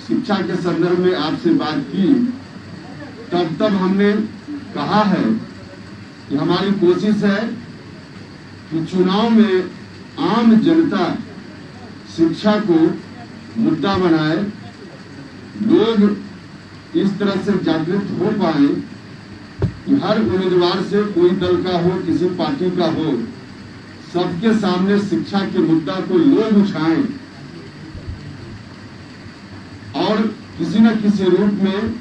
शिक्षा के संदर्भ में आपसे बात की, तब हमने कहा है कि हमारी कोशिश है कि चुनाव में आम जनता शिक्षा को मुद्दा बनाए, लोग इस तरह से जागृत हो पाए कि हर उम्मीदवार से, कोई दल का हो, किसी पार्टी का हो, सबके सामने शिक्षा के मुद्दा को लोग उठाएं और किसी न किसी रूप में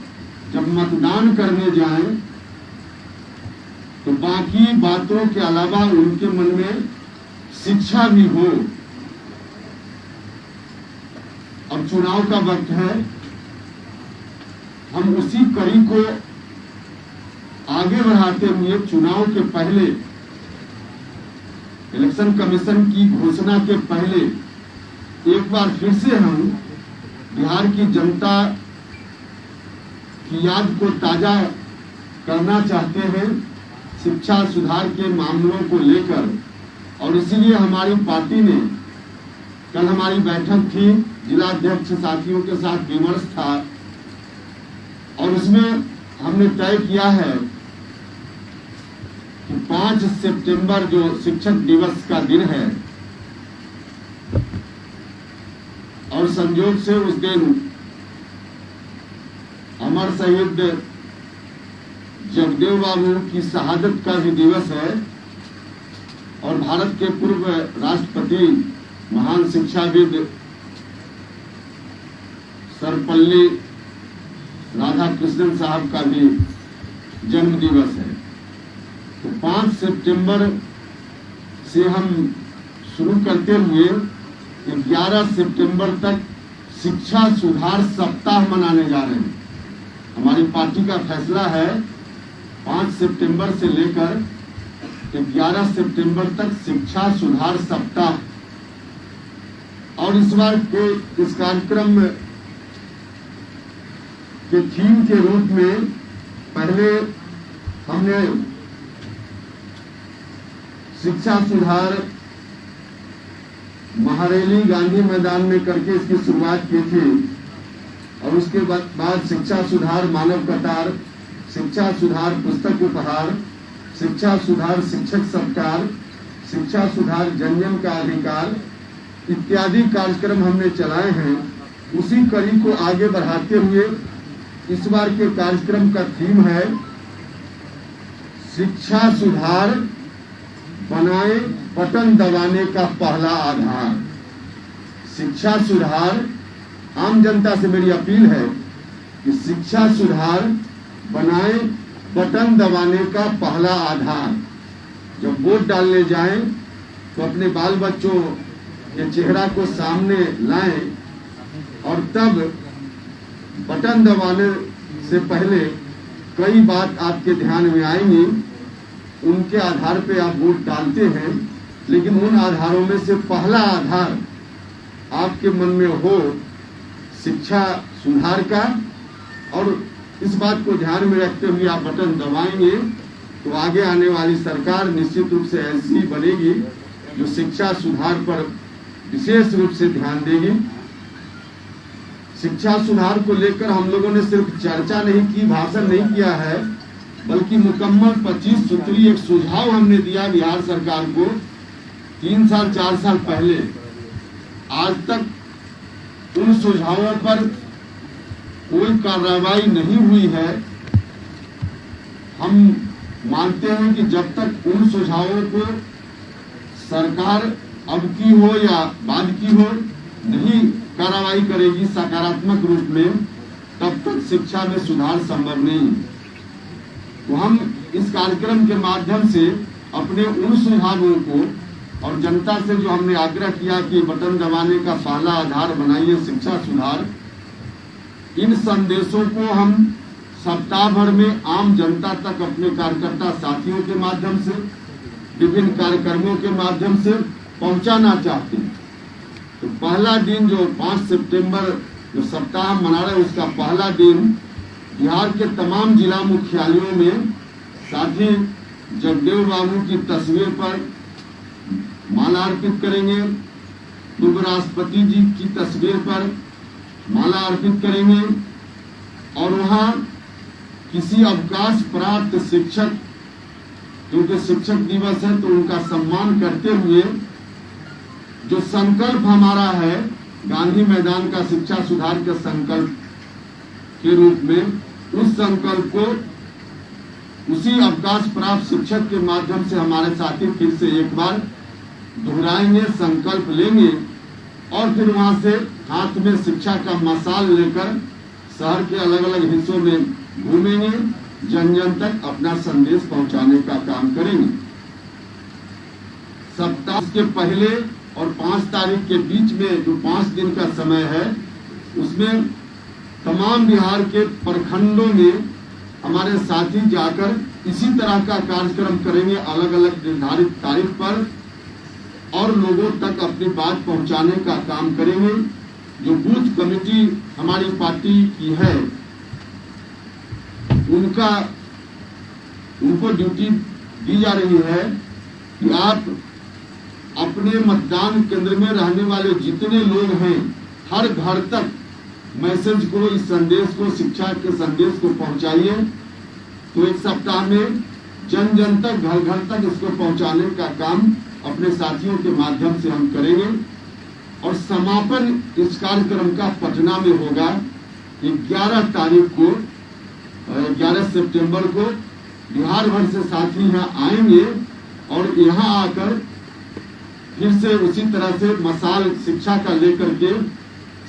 जब मतदान करने जाएं तो बाकी बातों के अलावा उनके मन में शिक्षा भी हो। अब चुनाव का वक्त है, हम उसी कड़ी को आगे बढ़ाते हुए चुनाव के पहले, इलेक्शन कमीशन की घोषणा के पहले एक बार फिर से हम बिहार की जनता की याद को ताजा करना चाहते हैं शिक्षा सुधार के मामलों को लेकर। और इसीलिए हमारी पार्टी ने, कल हमारी बैठक थी, जिला अध्यक्ष साथियों के साथ विमर्श था और उसमें हमने तय किया है कि 5 सितंबर जो शिक्षक दिवस का दिन है और संयोग से उस दिन अमर शहीद जगदेव बाबू की शहादत का भी दिवस है और भारत के पूर्व राष्ट्रपति महान शिक्षाविद सर्वपल्ली राधाकृष्णन साहब का भी जन्म दिवस है। तो 5 सितंबर से हम शुरू करते हुए 11 सितंबर तक शिक्षा सुधार सप्ताह मनाने जा रहे हैं। हमारी पार्टी का फैसला है 5 सितंबर से लेकर 11 सितंबर तक शिक्षा सुधार सप्ताह। और इस बार के इस कार्यक्रम के थीम के रूप में पहले हमने शिक्षा सुधार महारैली गांधी मैदान में करके इसकी शुरुआत की थी और उसके बाद शिक्षा सुधार मानव कतार, शिक्षा सुधार पुस्तक उपहार, शिक्षा सुधार शिक्षक सत्कार, शिक्षा सुधार जन जन का अधिकार इत्यादि कार्यक्रम हमने चलाए हैं। उसी कड़ी को आगे बढ़ाते हुए इस बार के कार्यक्रम का थीम है शिक्षा सुधार बनाए बटन दबाने का पहला आधार। शिक्षा सुधार, आम जनता से मेरी अपील है कि शिक्षा सुधार बनाए बटन दबाने का पहला आधार। जब वोट डालने जाएं तो अपने बाल बच्चों के चेहरा को सामने लाएं और तब बटन दबाने से पहले कई बात आपके ध्यान में आएंगी, उनके आधार पे आप वोट डालते हैं, लेकिन उन आधारों में से पहला आधार आपके मन में हो शिक्षा सुधार का। और इस बात को ध्यान में रखते हुए आप बटन दबाएंगे तो आगे आने वाली सरकार निश्चित रूप से ऐसी बनेगी जो शिक्षा सुधार पर विशेष रूप से ध्यान देगी। शिक्षा सुधार को लेकर हम लोगों ने सिर्फ चर्चा नहीं की, भाषण नहीं किया है, बल्कि मुकम्मल 25 सूत्री एक सुझाव हमने दिया बिहार सरकार को 3 साल 4 साल पहले। आज तक उन सुझावों पर कोई कार्रवाई नहीं हुई है। हम मानते हैं कि जब तक उन सुझावों को सरकार अब की हो या बाद की हो नहीं कार्रवाई करेगी सकारात्मक रूप में, तब तक शिक्षा में सुधार संभव नहीं। तो हम इस कार्यक्रम के माध्यम से अपने उन सुझावों को और जनता से जो हमने आग्रह किया कि बटन दबाने का पहला आधार बनाइए शिक्षा सुधार, इन संदेशों को हम सप्ताह भर में आम जनता तक अपने कार्यकर्ता साथियों के माध्यम से, विभिन्न कार्यक्रमों के माध्यम से पहुंचाना चाहते हैं। तो पहला दिन जो 5 सितंबर जो सप्ताह मना रहे हैं, उसका पहला दिन बिहार के तमाम जिला मुख्यालयों में साथ ही जगदेव बाबू की तस्वीर पर माला अर्पित करेंगे, पूर्व राष्ट्रपति जी की तस्वीर पर माला अर्पित करेंगे और वहां किसी अवकाश प्राप्त शिक्षक, क्योंकि शिक्षक दिवस है तो उनका सम्मान करते हुए जो संकल्प हमारा है गांधी मैदान का शिक्षा सुधार के संकल्प के रूप में, उस संकल्प को उसी अवकाश प्राप्त शिक्षक के माध्यम से हमारे साथी फिर से एक बार दोहराएंगे, संकल्प लेंगे और फिर वहां से हाथ में शिक्षा का मशाल लेकर शहर के अलग अलग हिस्सों में घूमेंगे, जन जन तक अपना संदेश पहुंचाने का काम करेंगे। सप्ताह के पहले और 5 तारीख के बीच में जो 5 दिन का समय है, उसमें तमाम बिहार के प्रखंडों में हमारे साथी जाकर इसी तरह का कार्यक्रम करेंगे अलग अलग निर्धारित तारीख पर और लोगों तक अपनी बात पहुंचाने का काम करेंगे। जो बूथ कमेटी हमारी पार्टी की है, उनको ड्यूटी दी जा रही है कि आप अपने मतदान केंद्र में रहने वाले जितने लोग हैं, हर घर तक मैसेज को, इस संदेश को, शिक्षा के संदेश को पहुंचाइए। तो एक सप्ताह में जन जन तक, घर घर तक इसको पहुंचाने का काम अपने साथियों के माध्यम से हम करेंगे। और समापन इस कार्यक्रम का पटना में होगा 11 तारीख को, 11 सितंबर को। बिहार भर से साथी यहाँ आएंगे और यहाँ आकर फिर से उसी तरह से मशाल शिक्षा का लेकर के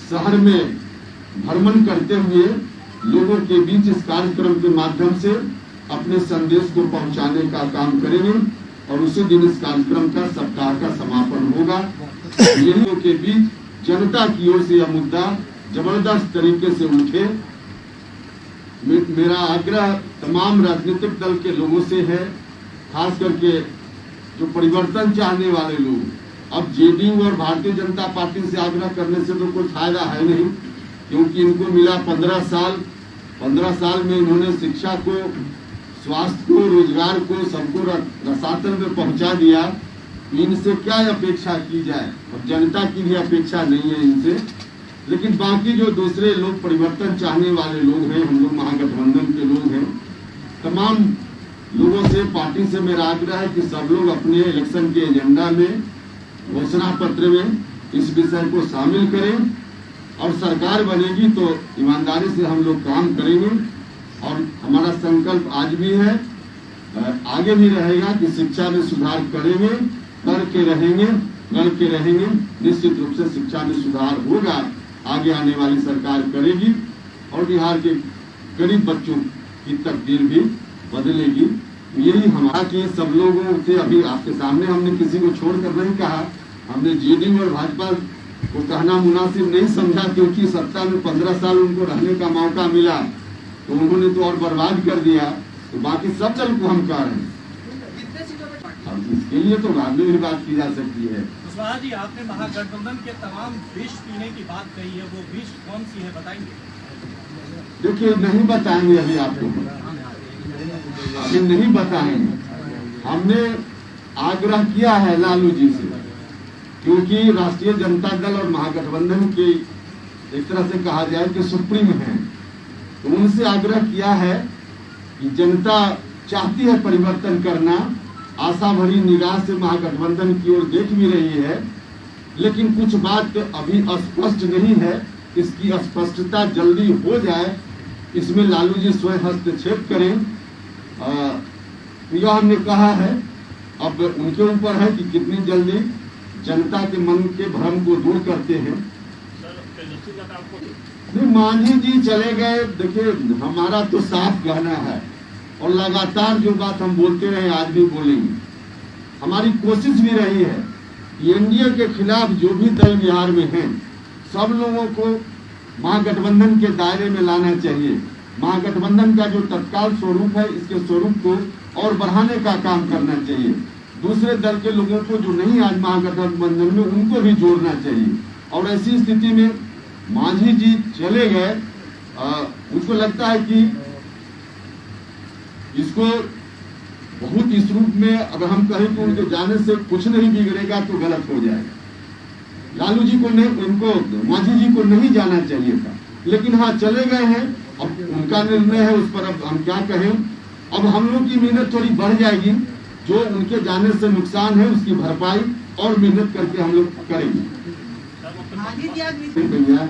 शहर में भ्रमण करते हुए लोगों के बीच इस कार्यक्रम के माध्यम से अपने संदेश को पहुंचाने का काम करेंगे और उसी दिन इस कार्यक्रम का सप्ताह का समापन होगा। यही के बीच जनता की ओर से यह मुद्दा जबरदस्त तरीके से उठे। मेरा आग्रह तमाम राजनीतिक दल के लोगों से है, खास करके जो परिवर्तन चाहने वाले लोग। अब जेडीयू और भारतीय जनता पार्टी से आग्रह करने से तो कोई फायदा है नहीं, क्योंकि इनको मिला 15 साल। 15 साल में इन्होंने शिक्षा को, स्वास्थ्य को, रोजगार को, सबको रसातल में पहुंचा दिया। इनसे क्या अपेक्षा की जाए? अब जनता की भी अपेक्षा नहीं है इनसे, लेकिन बाकी जो दूसरे लोग परिवर्तन चाहने वाले लोग हैं, हम लोग महागठबंधन के लोग हैं, तमाम लोगों से, पार्टी से मेरा आग्रह है कि सब लोग अपने इलेक्शन के एजेंडा में, घोषणा पत्र में इस विषय को शामिल करें और सरकार बनेगी तो ईमानदारी से हम लोग काम करेंगे। और हमारा संकल्प आज भी है, आगे भी रहेगा कि शिक्षा में सुधार करेंगे, करके रहेंगे। निश्चित रूप से शिक्षा में सुधार होगा, आगे आने वाली सरकार करेगी और बिहार के गरीब बच्चों की तकदीर भी बदलेगी। यही हमारा कि सब लोगों से अभी आपके सामने हमने किसी को छोड़कर नहीं कहा, हमने जेडीयू और भाजपा को कहना मुनासिब नहीं समझा, क्योंकि सत्ता में 15 साल उनको रहने का मौका मिला तो उन्होंने तो और बर्बाद कर दिया। तो बाकी सब दल को हम कह रहे हैं, अब इसके लिए तो बाद में भी बात की जा सकती है। कुशवाहा जी, आपने महागठबंधन के तमाम विष पीने की बात कही है, वो विष कौन सी है बताएंगे? देखिए, नहीं बताएंगे अभी आपको, अभी नहीं बताएंगे। हमने आग्रह किया है लालू जी से, क्योंकि राष्ट्रीय जनता दल और महागठबंधन के एक तरह से कहा जाए कि सुप्रीम है, तो उनसे आग्रह किया है कि जनता चाहती है परिवर्तन करना, आशा भरी निगाह से महागठबंधन की ओर देख भी रही है, लेकिन कुछ बात अभी स्पष्ट नहीं है। इसकी स्पष्टता जल्दी हो जाए, इसमें लालू जी स्वयं हस्तक्षेप करें, यह हमने कहा है। अब उनके ऊपर है कि कितनी जल्दी जनता के मन के भ्रम को दूर करते हैं। नहीं, मांझी जी चले गए, देखिए हमारा तो साफ कहना है और लगातार जो बात हम बोलते रहे आज भी बोलेंगे। हमारी कोशिश भी रही है कि एनडीए के खिलाफ जो भी दल बिहार में हैं, सब लोगों को महागठबंधन के दायरे में लाना चाहिए। महागठबंधन का जो तत्काल स्वरूप है, इसके स्वरूप को और बढ़ाने का काम करना चाहिए। दूसरे दल के लोगों को जो नहीं आज महागठबंधन में, उनको भी जोड़ना चाहिए। और ऐसी स्थिति में मांझी जी चले गए, मुझको लगता है कि इसको बहुत इस रूप में अगर हम कहें तो उनके जाने से कुछ नहीं बिगड़ेगा तो गलत हो जाएगा। लालू जी को नहीं, उनको मांझी जी को नहीं जाना चाहिए था, लेकिन हाँ चले गए हैं। अब उनका निर्णय है, उस पर अब हम क्या कहें। अब हम लोग की मेहनत थोड़ी बढ़ जाएगी, जो उनके जाने से नुकसान है उसकी भरपाई और मेहनत करके हम लोग करेंगे। भैया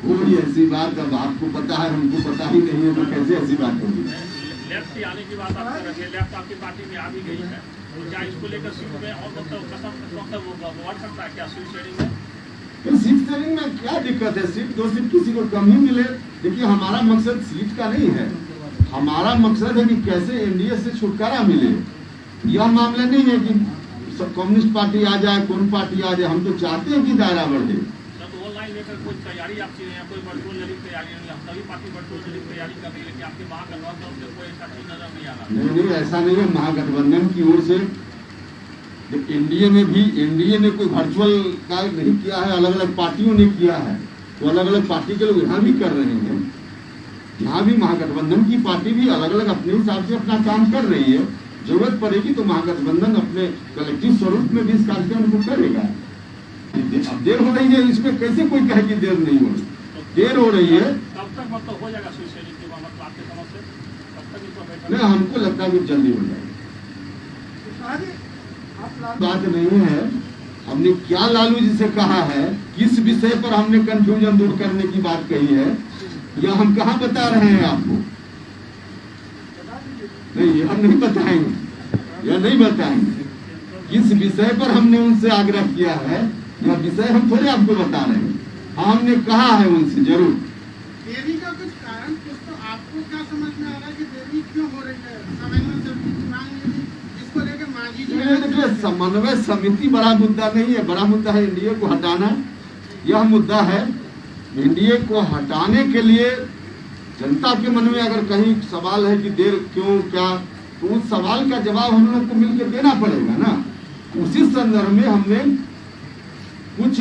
वो भी ऐसी बात, अब आपको पता है हमको पता ही नहीं है, तो कैसे ऐसी बात होगी। लेफ्ट की आने की बात आप कर रहे हैं, लेफ्ट आपकी पार्टी में आ भी गई है, तो क्या इसको लेकर सीट में और मतलब वो बढ़ सकता है क्या सीट शेयरिंग में? तो सीट शेयरिंग में क्या दिक्कत है? सीट 2 सीट किसी को कम ही मिले। देखिए हमारा मकसद सीट का नहीं है, हमारा मकसद है कि कैसे एनडीए से छुटकारा मिले। यह मामला नहीं है कि कम्युनिस्ट पार्टी आ जाए, कौन पार्टी आ जाए, हम तो चाहते हैं कि दायरा बढ़े। ऑनलाइन लेकर कोई तैयारी आपकी नहीं है, कोई वर्चुअल जरिए तैयारी नहीं है, सभी पार्टी वर्चुअल जरिए तैयारी कर रही है, लेकिन आपके महागठबंधन से कोई ऐसा चीज नजर नहीं आ रहा। नहीं, ऐसा नहीं है। महागठबंधन की ओर से एनडीए में भी, एनडीए ने कोई वर्चुअल का नहीं किया है, अलग अलग पार्टियों ने किया है, तो अलग अलग पार्टी के लोग यहाँ भी कर रहे हैं। यहाँ भी महागठबंधन की पार्टी भी अलग अलग अपने हिसाब से अपना काम कर रही है। जरूरत पड़ेगी तो महागठबंधन अपने कलेक्टिव स्वरूप में भी इस कार्यक्रम को करेगा। अब देर हो रही है, इसमें कैसे कोई कहे कि देर नहीं हो रही? देर हो रही है। कब तक मतलब हो जाएगा सीट शेयरिंग की मतलब आपके समझ से? कब तक इसको बैठा? नहीं, हमको लगता है कि जल्दी हो जाएगी। बात नहीं है, हमने क्या लालू जी से कहा है, किस विषय पर हमने कंफ्यूजन दूर करने की बात कही है, यह हम कहाँ बता रहे हैं आपको? नहीं, हम नहीं बताएंगे, यह नहीं बताएंगे। किस विषय पर हमने उनसे आग्रह किया है, यह विषय हम थोड़े आपको बता रहे हैं। हमने कहा है उनसे जरूर। देरी का कुछ कारण, कुछ तो आपको क्या समझ में आ रहा है कि देरी क्यों हो रही है? समन्वय समिति की मांग मिली, इसको लेकर मांझी जी देखिए, समन्वय समिति बड़ा मुद्दा नहीं है, बड़ा मुद्दा है एनडीए को हटाना। यह मुद्दा है, एनडीए को हटाने के लिए जनता के मन में अगर कहीं सवाल है कि देर क्यों, क्या, तो उस सवाल का जवाब हम लोग को मिलकर देना पड़ेगा ना। उसी संदर्भ में हमने कुछ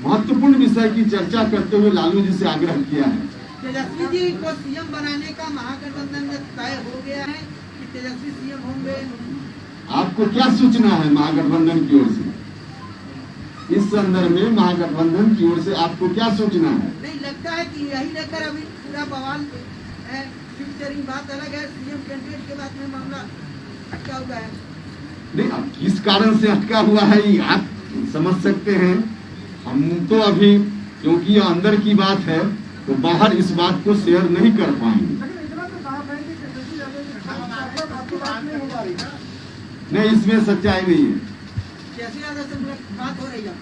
महत्वपूर्ण विषय की चर्चा करते हुए लालू जी से आग्रह किया है। तेजस्वी जी को सीएम बनाने का महागठबंधन में तय हो गया है कि तेजस्वी सीएम होंगे। आपको क्या सूचना है महागठबंधन की ओर से? इस संदर्भ में महागठबंधन की ओर से आपको क्या सूचना है? नहीं लगता है कि यही लेकर अभी पूरा बवाल है। सीट शेयरिंग बात अलग है, सीएम कैंडिडेट के बाद में मामला अटका हुआ है। नहीं, अब किस कारण से अटका हुआ है ये आप समझ सकते हैं। हम तो अभी, क्योंकि ये अंदर की बात है, तो बाहर इस बात को शेयर नहीं कर पाएंगे। नहीं, इसमें सच्चाई नहीं है। कैसे से बात हो रही है?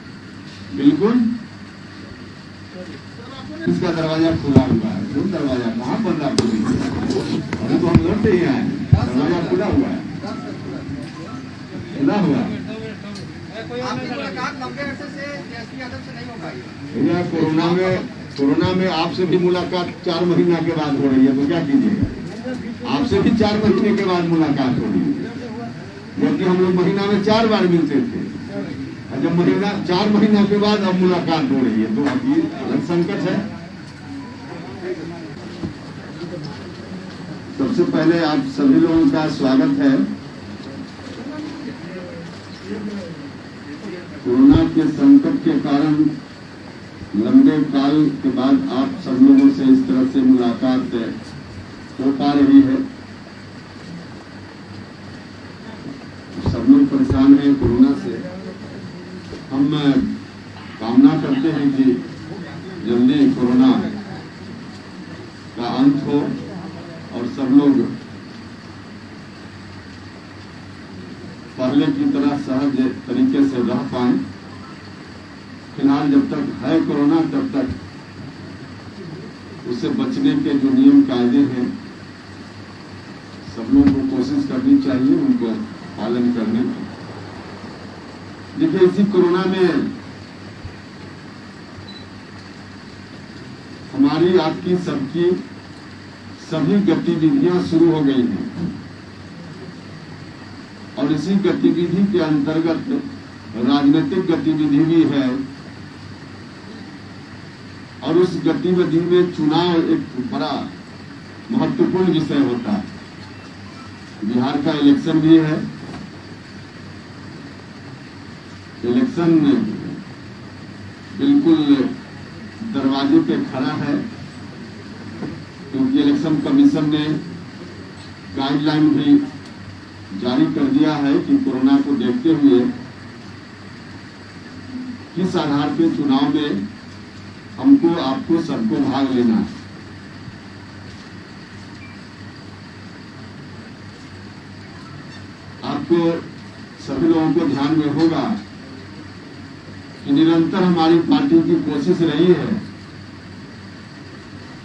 बिल्कुल, इसका दरवाजा खुला हुआ है। क्यों दरवाजा कहाँ बंद आपको? अरे तो हम लौटते ही आए, दरवाजा खुला हुआ है, खुला हुआ है। आपकी मुलाकात लंबे अरसे से तेजस्वी यादव से नहीं हो पाई। भैया कोरोना में आपसे भी मुलाकात 4 महीना के बाद हो रही है, तो क्या कीजिएगा? आपसे भी 4 महीने के बाद मुलाकात हो रही है, जबकि हम लोग महीना में 4 बार मिलते थे। और जब 4 महीना के बाद अब मुलाकात हो रही है, तो अब ये अलग संकट है। सबसे पहले आप सभी लोगों का स्वागत है। कोरोना के संकट के कारण लंबे काल के बाद आप सब लोगों से इस तरह से मुलाकात हो पा रही है। सब लोग परेशान हैं कोरोना से। हम कामना करते हैं कि जल्दी कोरोना का अंत हो और सब लोग पहले की तरह सहज तरीके से रह पाएं। फिलहाल जब तक है कोरोना, तब तक उससे बचने के जो नियम कायदे हैं, सब लोगों को कोशिश करनी चाहिए उनको पालन करने की। देखिए, इसी कोरोना में हमारी, आपकी, सबकी सभी गतिविधियां शुरू हो गई हैं और इसी गतिविधि के अंतर्गत राजनीतिक गतिविधि भी है और उस गतिविधि में चुनाव एक बड़ा महत्वपूर्ण विषय होता है। बिहार का इलेक्शन भी है। इलेक्शन बिल्कुल दरवाजे पे खड़ा है, क्योंकि इलेक्शन कमीशन ने गाइडलाइन भी जारी कर दिया है कि कोरोना को देखते हुए किस आधार पे चुनाव में हमको आपको सबको भाग लेना है। आपको सभी लोगों को ध्यान में होगा कि निरंतर हमारी पार्टी की कोशिश रही है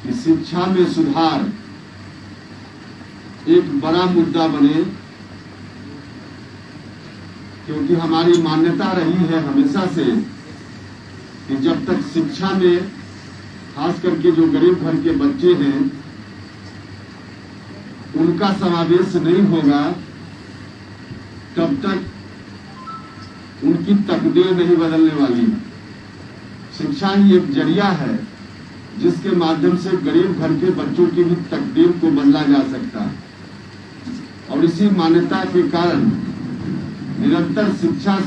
कि शिक्षा में सुधार एक बड़ा मुद्दा बने, क्योंकि हमारी मान्यता रही है हमेशा से कि जब तक शिक्षा में खास करके जो गरीब घर के बच्चे हैं उनका समावेश नहीं होगा, तब तक उनकी तकदीर नहीं बदलने वाली। शिक्षा ही एक जरिया है जिसके माध्यम से गरीब घर के बच्चों की भी तकदीर को बदला जा सकता है, और इसी मान्यता के कारण निरंतर शिक्षा